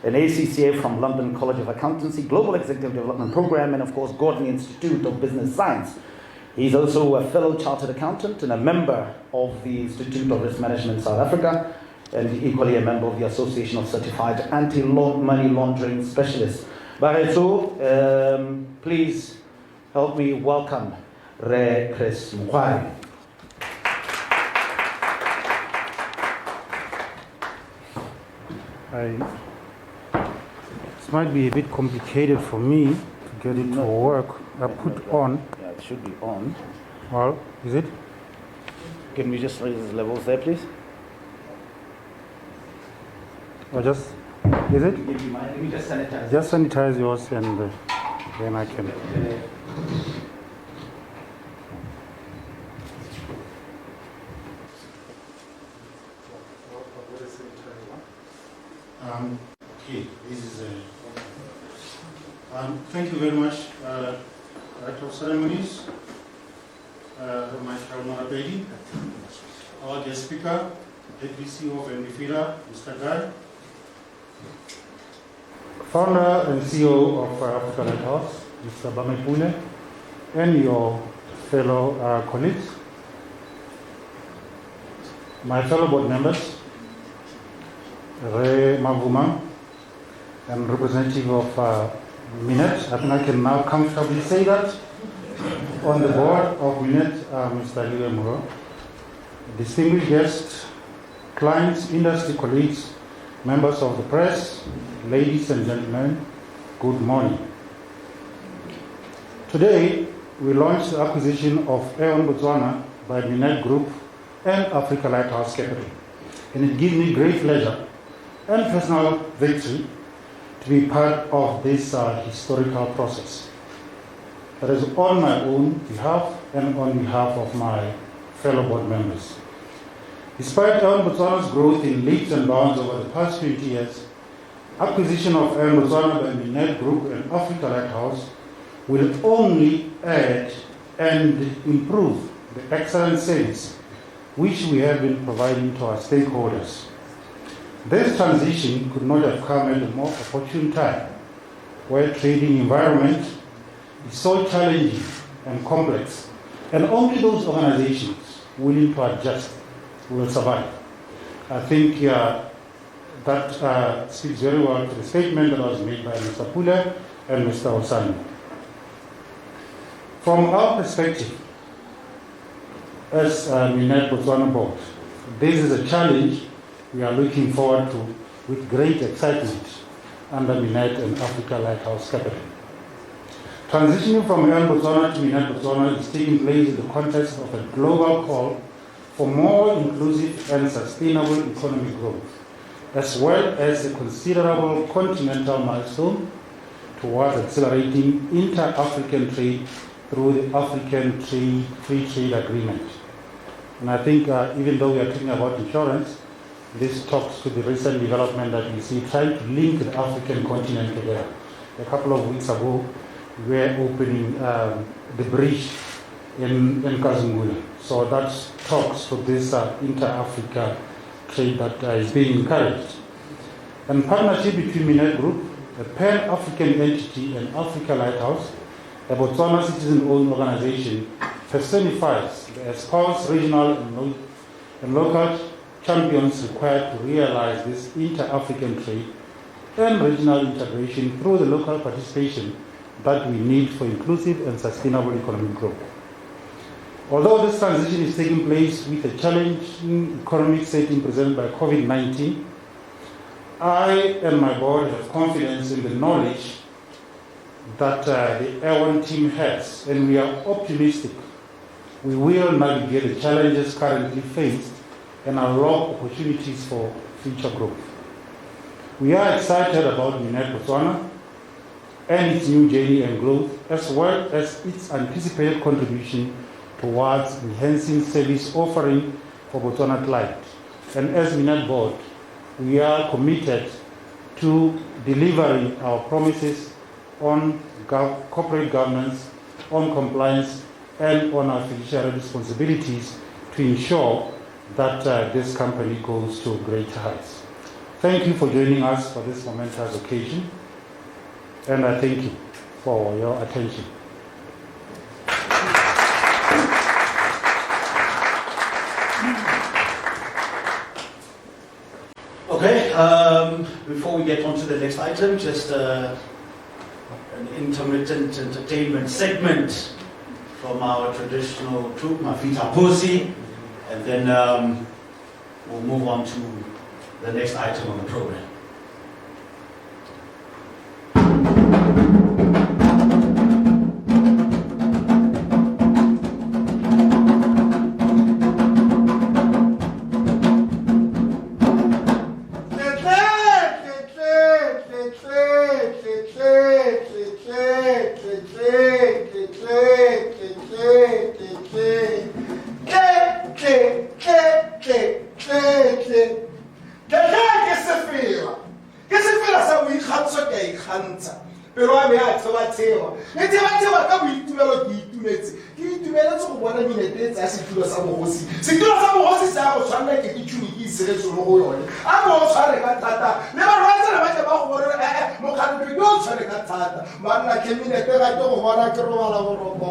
an ACCA from London College of Accountancy, Global Executive Development Program, and of course Gordon Institute of Business Science. He's also a fellow chartered accountant and a member of the Institute of Risk Management South Africa, and equally a member of the Association of Certified Anti-Money Laundering Specialists. Baretso, please help me welcome Chris Mokwari.
This might be a bit complicated for me to get it to work. put on.
Yeah, it should be on.
Well, is it?
Can we just raise the levels there, please?
Or just, is it?
Give you mine. Let me just sanitize.
Just sanitize yours and then I can. Okay, this is thank you very much, Director of Ceremonies, my Marapedi, our guest speaker, Deputy CEO of NBFIRA, Mr. Guy, founder and CEO of Africa Lighthouse, Mr. Bamepule, and your fellow colleagues, my fellow board members, Re Mavuma, and representative of Minet. I think I can now comfortably say that. On the board of Minet, Mr. Liwe Muro, distinguished guests, clients, industry colleagues, members of the press, ladies and gentlemen, good morning. Today, we launched the acquisition of Aeon Botswana by Minet Group and Africa Lighthouse Capital. And it gives me great pleasure and personal victory to be part of this historical process. That is on my own behalf and on behalf of my fellow board members. Despite Aeon Botswana's growth in leaps and bounds over the past 20 years, acquisition of Aeon Botswana by Minet Group and Africa Lighthouse will only add and improve the excellent service which we have been providing to our stakeholders. This transition could not have come at a more opportune time, where trading environment is so challenging and complex, and only those organizations willing to adjust will survive. I think that speaks very well to the statement that was made by Mr. Pule and Mr. Osani. From our perspective, as Minet Botswana Board, this is a challenge we are looking forward to with great excitement under Minet and Africa Lighthouse Capital. Transitioning from Aeon Botswana to Minet Botswana is taking place in the context of a global call for more inclusive and sustainable economic growth, as well as a considerable continental milestone towards accelerating inter-African trade through the African Free Trade Agreement. And I think even though we are talking about insurance, this talks to the recent development that we see trying to link the African continent together. A couple of weeks ago, we were opening the bridge in Kazungula. So that talks to this inter-Africa trade that is being encouraged. And partnership between Minet Group, a pan-African entity, and Africa Lighthouse, a Botswana citizen-owned organization, personifies the espoused regional and local champions required to realize this inter-African trade and regional integration through the local participation that we need for inclusive and sustainable economic growth. Although this transition is taking place with a challenging economic setting presented by COVID-19, I and my board have confidence in the knowledge that the Aeon team has, and we are optimistic we will navigate the challenges currently faced and unlock opportunities for future growth. We are excited about Minet Botswana and its new journey and growth, as well as its anticipated contribution towards enhancing service offering for Botswana clients. And as Minet Board, we are committed to delivering our promises on corporate governance, on compliance, and on our fiduciary responsibilities to ensure that this company goes to great heights. Thank you for joining us for this momentous occasion, and I thank you for your attention.
Okay, before we get on to the next item, just an intermittent entertainment segment from our traditional troupe, Mafita Pusi, and then we'll move on to the next item on the program.
bona Minet tsa setulo sa bogosi setulo sa bogosi sa go tshwana ke ditšhuni se re tsolo go yone a mo tshware ka thata le ba rwatsa ba ke ba go bona mo khantle yo tshware ka thata banna ke Minet ga ke go bona ke robala go robo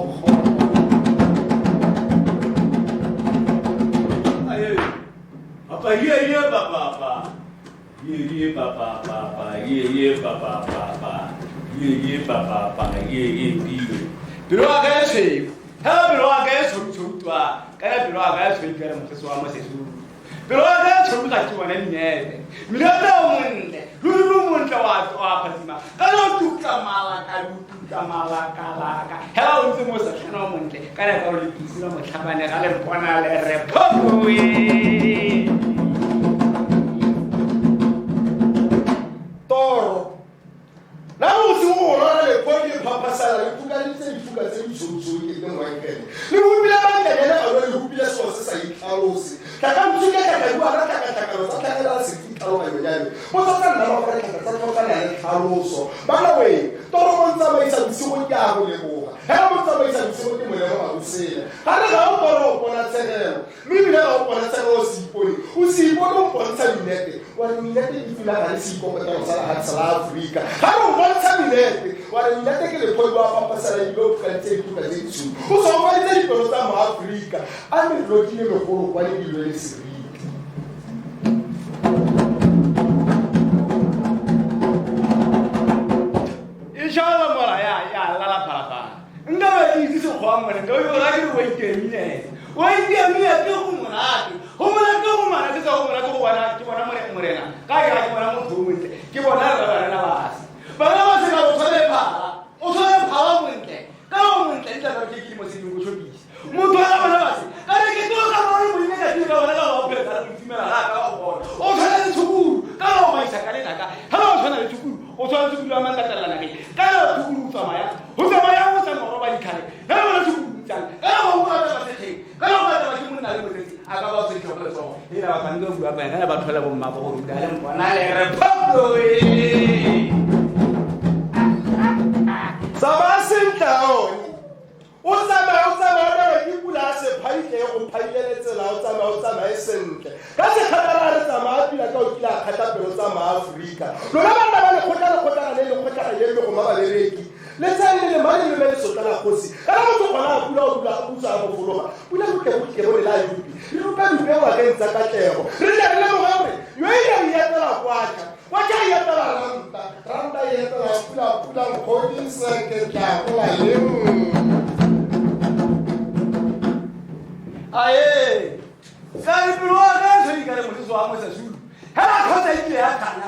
aye papa ye papa ye papa ye papa ye papa ye biwe pero aga se ha pero aga se twa kana pero aga se kera mo se wa mo se su pero aga se ka twa na Minet Minet o monde lu monde wa patima kana tuka mala kala ha o ntse mo sa kana monde kana ka o le pisi mo tlhabane ga le bona le re phowe
toro la mo se o rona le podi papa sala le fuka tse di tshotso ke le ngwankele le ho bila ba ka yena a le ho bila so se sa itlhalose ka ka mtsuke ka bua ra ka lo tsa ka la se itlhalo ka yona mo tsa nna ba ka ka tsa ka la itlhaloso bana we toro mo tsa ba isa bosigo ke a go le boga ha mo tsa ba isa bosigo ke mo le ba go sela ga re ga o toro o bona tshegelo mme bile ga o bona tshegelo o se ipone o bontsha Minet wa Minet e fila ga le se ikopela sa la Afrika ga o bontsha Minet wa Minet ke le polo wa papa sa la ilo ka tse di ka tse tsu o so ba tse di polo tsa mo Afrika a me lo kile me go kwa le dilo le se
inshallah mora ya la papa ndawe di se khwa mo ndo yo ra ke we ke Minet ke go monate go mana ke go mana go wana ke bona morena ka ya ke bona mo thumente ke bona ra bana na basi bana ba se ka o tshole phala mo ntle ka o mo ntle tla ke ke mo se go tshobisi mo tla bana basi ka re ke to ka mo mo ne ka ka bona ka o phela ka mfimela ka o bona o tshwana le tshukuru ka o ba isa ka le naka ha o tshwana le tshukuru o tshwana le tshukuru a mang ka tla la ke ka o tshukuru o tsamaya o sa mo roba dikhale ha o tshukuru tsang ka o mo ka se theng ka o ka ba ke mo na le mo tsi a ka ba se tlhola so ira ba ka ndo bua ba kana ba thola bo mma go ruta le mpona le re photo
Sabasintaoni o tsama ba ke pula se phaile go phaile tsela o tsama e sentle ka se khatara re tsama pila ka o kila khata pelo tsa ma Afrika lona bana ba le khotara le go mabalereki le tsane le mali le sotla la khosi kana mo tsona pula o tsa go fologa pula go ke bo le la yupi le go ka dube wa ke ntsa ka tlego re le mo gawe yo ya tla kwa ja ya tla ranta ya tla pula khodi se ke tla go la le
aye sai bulwa ga sai ka mo so amo sa sulu ha ko sa ile ya kana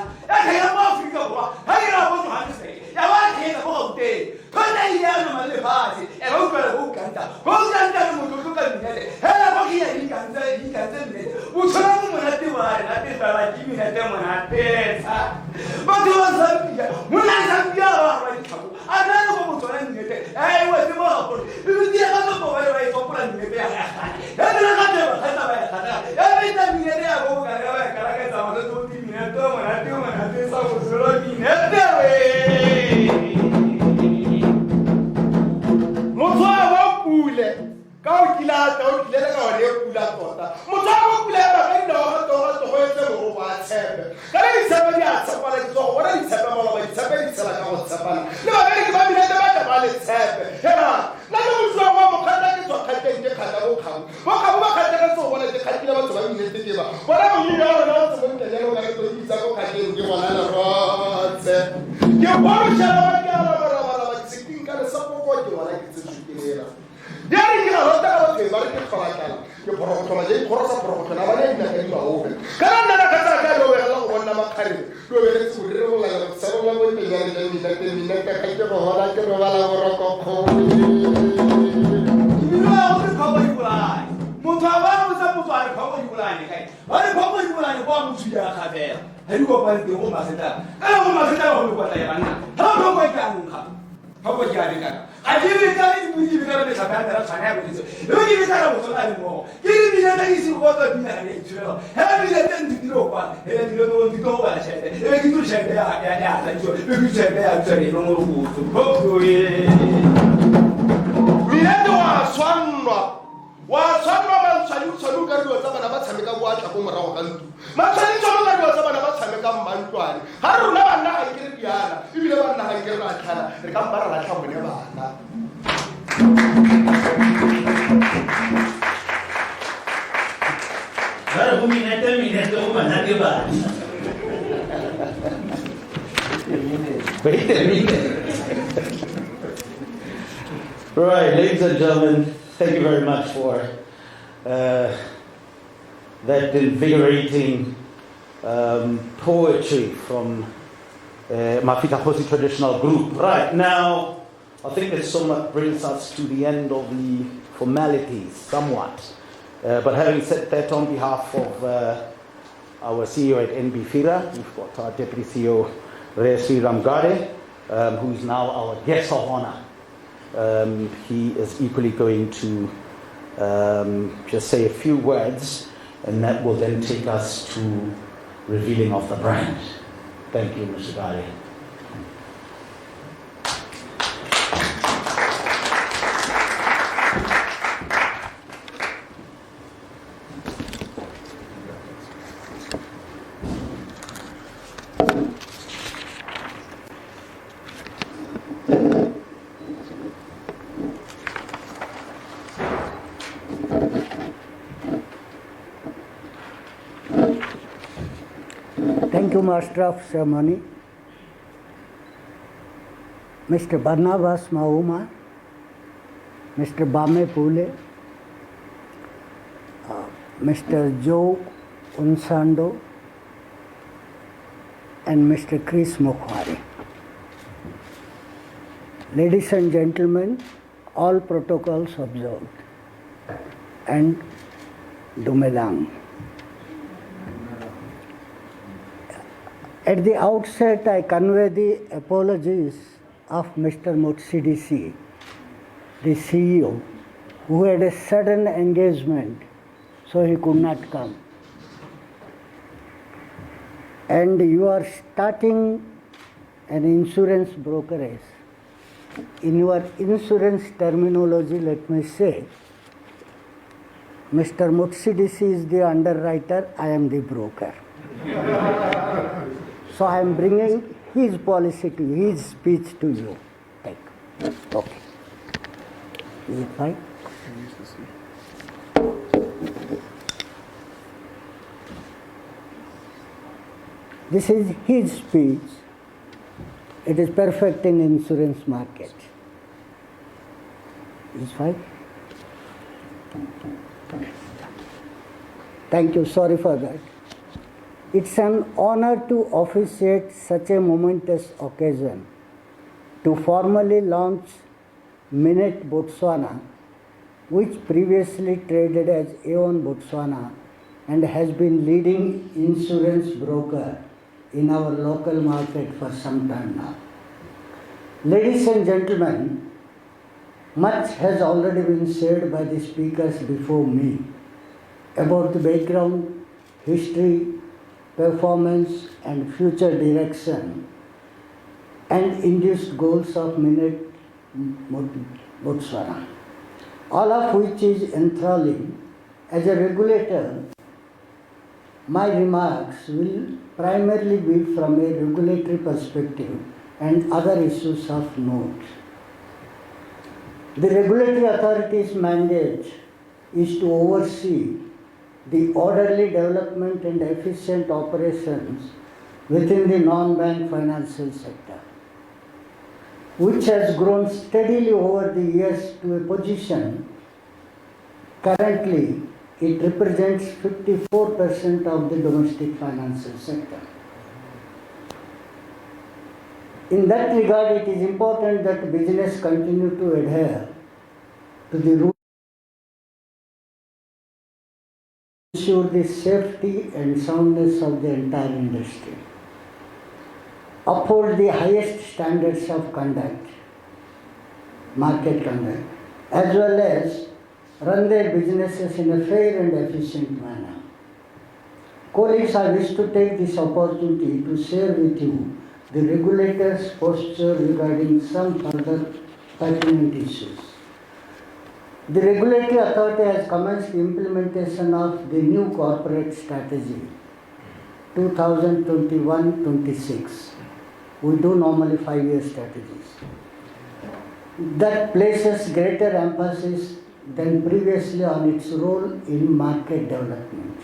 ya mo Afrika kwa ha ira bo ha se ya wa ke na bo te ko na ya no male basi e ba ko la ko kanta mo to ka Minet ha ba ki ya ni kanta Minet o tsara mo na te wa na te sa la ki Minet mo na te sa ba te wa Zambia mo na Zambia wa ba ki ko ana no mo tsara Minet ai wa te mo ko bi dia ka mo ba wa ko pula Minet ya ya te na ka te ba ta ba ya be ta Minet ya go ka ga ka ka ta mo to ti Minet mo na te sa ko solo Minet we
Motswa wa pule ka o kila ka o kile ka o le pula tota motswa wa pule ba ka ndo to go etse mo wa tshepe ka le tshepe ya tshepa le tso go re tshepe mo ba tshepe di tsela ka go tshepana le ba ke ba Minet ba le tshepe hela na le motswa wa mo khata ke tso khate ke khata go khabu ba khata ka tso bona ke khatile ba tso ba Minet ke ba bona mo ni ya na tso mo ke ya go ka to itsa go khate ke bona la rotse ke bona shaba ke ala ba ka le sapo go ke wala ke tshikela diari ke ga rota ka batho ba re ke khalakala ke porogotla je khorosa porogotla ba ne ina ka di baobe kana nna ka tsa ka lo be la go bona makhare lo be le tsuri re la la sa la bo te ya le Minet ka ke go hola ke ro bala go roko kho
Mira o te phawa ibulai motho a ba mo tsa motho a re phawa ibulai kai ba re phawa ibulai ba mo tsuya ga bela ha di go ba le go maseta ka go maseta go go tla ya bana ha ba go ka nka ha go ja di ka a di be ka di budi be ka le sa ba ta tsana go ditso le di be ka go tsona le mo ke di bina ta isi go ka bina le tselo ha bi le ten di ro kwa e di lo no di to ba shete e di tu shete ya ta jo e di shete ya tsere no mo go to go ye
Minet wa swanwa wa tshwanwa mantshwadi o tshwane o ka dilo tsa bana ba tshameka boatla ko morago ga ntlo mantshwadi tshwane o ka dilo tsa bana ba tshamekang mantlwane ga re rona banna ga nke re diana ebile banna ga nke re latlhana re ka mpa re latlha bone bana
Wait a minute. Right, ladies and gentlemen, thank you very much for that invigorating poetry from Mafita Khosi Traditional Group. Right, now, I think this somewhat brings us to the end of the formalities, somewhat. But having said that, on behalf of our CEO at NB FIRA, we've got our Deputy CEO, Sri Ramgade, who's now our guest of honor. He is equally going to just say a few words, and that will then take us to revealing of the brand. Thank you, Mr. Gade.
Thank you, Master of Ceremony, Mr. Barnabas Mauma, Mr. Bame Pule, Mr. Joe Unsando, and Mr. Chris Mukhwari. Ladies and gentlemen, all protocols observed, and Dumelang. At the outset, I convey the apologies of Mr. Motsidisi, the CEO, who had a sudden engagement, so he could not come. And you are starting an insurance brokerage. In your insurance terminology, let me say, Mr. Motsidisi is the underwriter, I am the broker. So I am bringing his policy to you, his speech to you. Take. Okay. Is it fine? This is his speech. It is perfect in insurance market. Is it fine? Thank you. Sorry for that. It's an honor to officiate such a momentous occasion to formally launch Minet Botswana, which previously traded as Aeon Botswana and has been leading insurance broker in our local market for some time now. Ladies and gentlemen, much has already been said by the speakers before me about the background, history, performance and future direction and induced goals of Minet Botswana, all of which is enthralling. As a regulator, my remarks will primarily be from a regulatory perspective and other issues of note. The regulatory authority's mandate is to oversee the orderly development and efficient operations within the non-bank financial sector, which has grown steadily over the years to a position. Currently, it represents 54% of the domestic financial sector. In that regard, it is important that business continue to adhere to the rules to ensure the safety and soundness of the entire industry, uphold the highest standards of conduct, market conduct, as well as run their businesses in a fair and efficient manner. Colleagues, I wish to take this opportunity to share with you the regulator's posture regarding some further pertinent issues. The regulatory authority has commenced the implementation of the new corporate strategy 2021-26. We do normally 5-year strategies. That places greater emphasis than previously on its role in market development.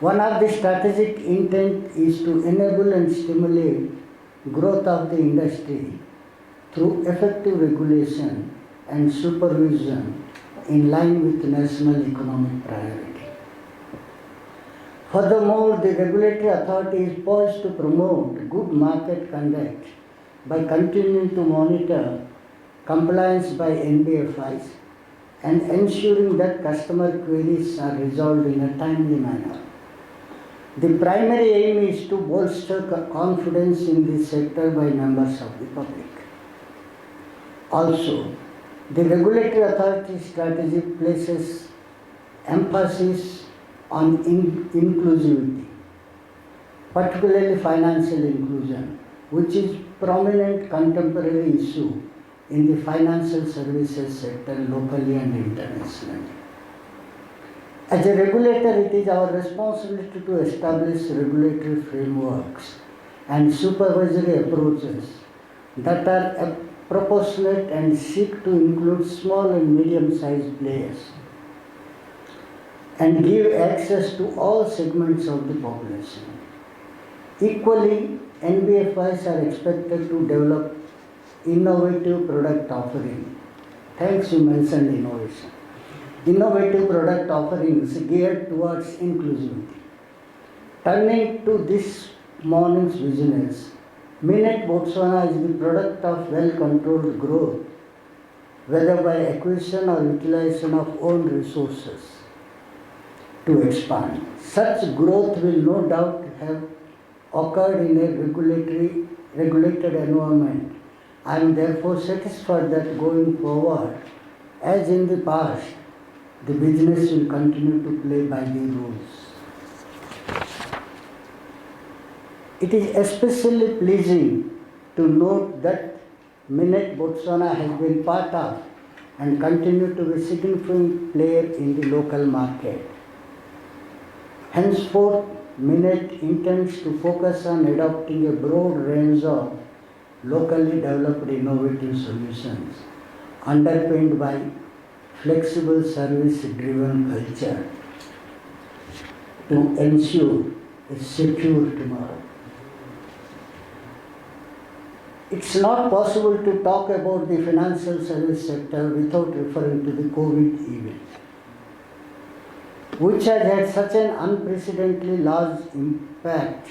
One of the strategic intent is to enable and stimulate growth of the industry through effective regulation and supervision in line with national economic priority. Furthermore, the regulatory authority is poised to promote good market conduct by continuing to monitor compliance by NBFIs and ensuring that customer queries are resolved in a timely manner. The primary aim is to bolster confidence in this sector by members of the public. Also, the regulatory authority strategy places emphasis on inclusivity, particularly financial inclusion, which is a prominent contemporary issue in the financial services sector locally and internationally. As a regulator, it is our responsibility to establish regulatory frameworks and supervisory approaches that are proportionate and seek to include small and medium-sized players and give access to all segments of the population. Equally, NBFIs are expected to develop innovative product offering. Thanks, you mentioned innovation. Innovative product offerings geared towards inclusivity. Turning to this morning's business, Minet Botswana is the product of well-controlled growth, whether by acquisition or utilization of own resources to expand. Such growth will no doubt have occurred in a regulated environment. I am therefore satisfied that going forward, as in the past, the business will continue to play by the rules. It is especially pleasing to note that Minet Botswana has been part of and continue to be a significant player in the local market. Henceforth, Minet intends to focus on adopting a broad range of locally developed innovative solutions underpinned by flexible service-driven culture to ensure a secure tomorrow. It's not possible to talk about the financial service sector without referring to the COVID event, which has had such an unprecedentedly large impact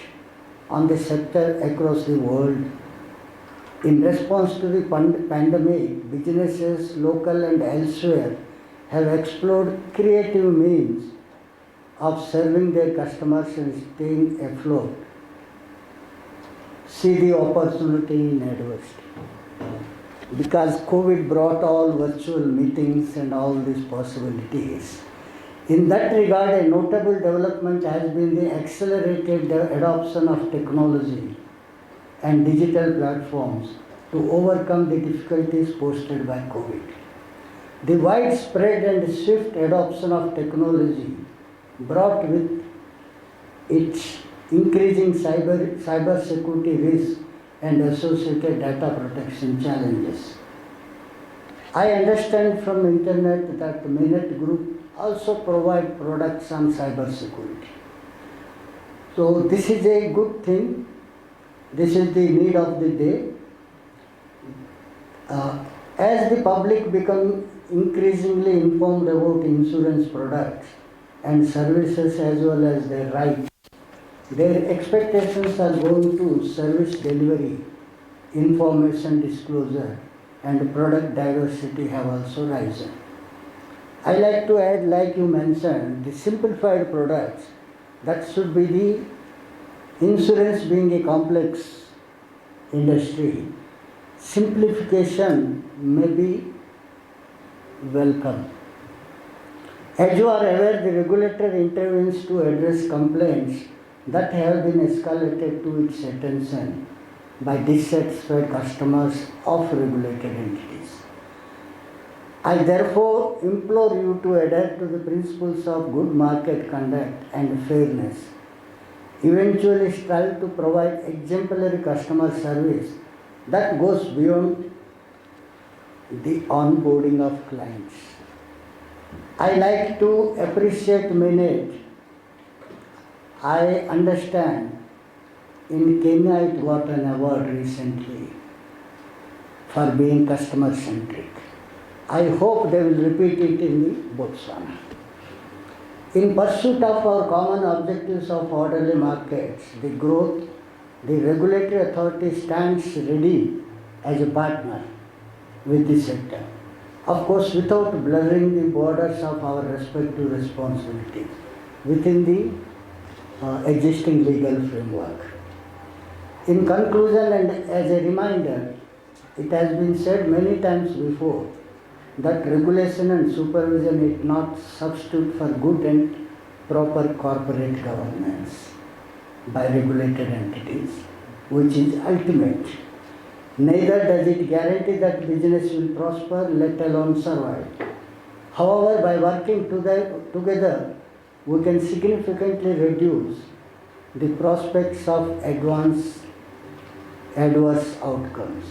on the sector across the world. In response to the pandemic, businesses, local and elsewhere, have explored creative means of serving their customers and staying afloat. See the opportunity in adversity. Because COVID brought all virtual meetings and all these possibilities. In that regard, a notable development has been the accelerated adoption of technology and digital platforms to overcome the difficulties posed by COVID. The widespread and swift adoption of technology brought with its increasing cyber security risks and associated data protection challenges. I understand from internet that Minet Group also provide products on cyber security. So this is a good thing. This is the need of the day. As the public become increasingly informed about insurance products and services as well as their rights, their expectations are going to service delivery, information disclosure, and product diversity have also risen. I like to add, like you mentioned, the simplified products. That should be the insurance being a complex industry. Simplification may be welcome. As you are aware, the regulator intervenes to address complaints that have been escalated to its attention by dissatisfied customers of regulated entities. I therefore implore you to adhere to the principles of good market conduct and fairness. Eventually strive to provide exemplary customer service that goes beyond the onboarding of clients. I like to appreciate Minet. I understand in Kenya it got an award recently for being customer centric. I hope they will repeat it in the Botswana. In pursuit of our common objectives of orderly markets, the growth, the regulatory authority stands ready as a partner with the sector. Of course, without blurring the borders of our respective responsibilities within the existing legal framework. In conclusion and as a reminder, it has been said many times before that regulation and supervision is not substitute for good and proper corporate governance by regulated entities, which is ultimate. Neither does it guarantee that business will prosper, let alone survive. However, by working together, we can significantly reduce the prospects of adverse outcomes.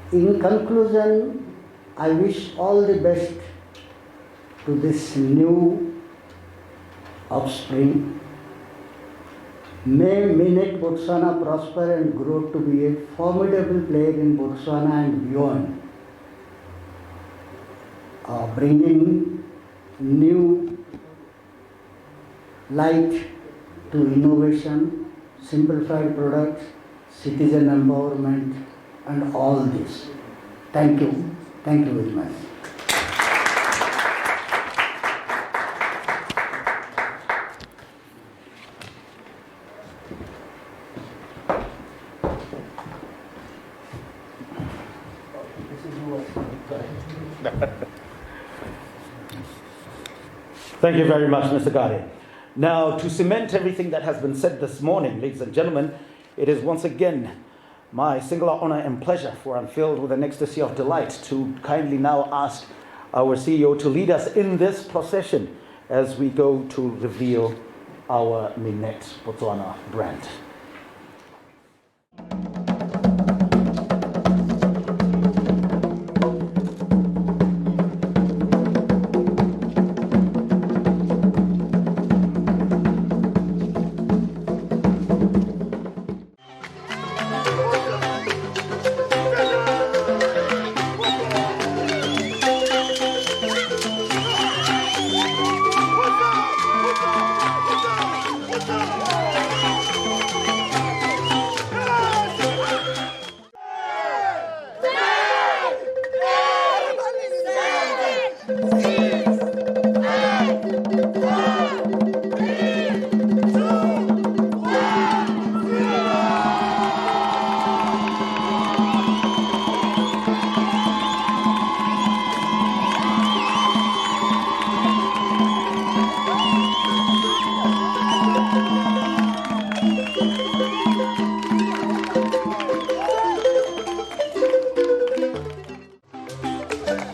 In conclusion, I wish all the best to this new offspring. May Minet Botswana prosper and grow to be a formidable player in Botswana and beyond, bringing new light to innovation, simplified products, citizen empowerment, and all this. Thank you. Thank you very much.
Thank you very much, Mr. Gade. Now, to cement everything that has been said this morning, ladies and gentlemen, it is once again my singular honor and pleasure, for I'm filled with an ecstasy of delight, to kindly now ask our CEO to lead us in this procession as we go to reveal our Minet Botswana brand.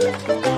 Thank you.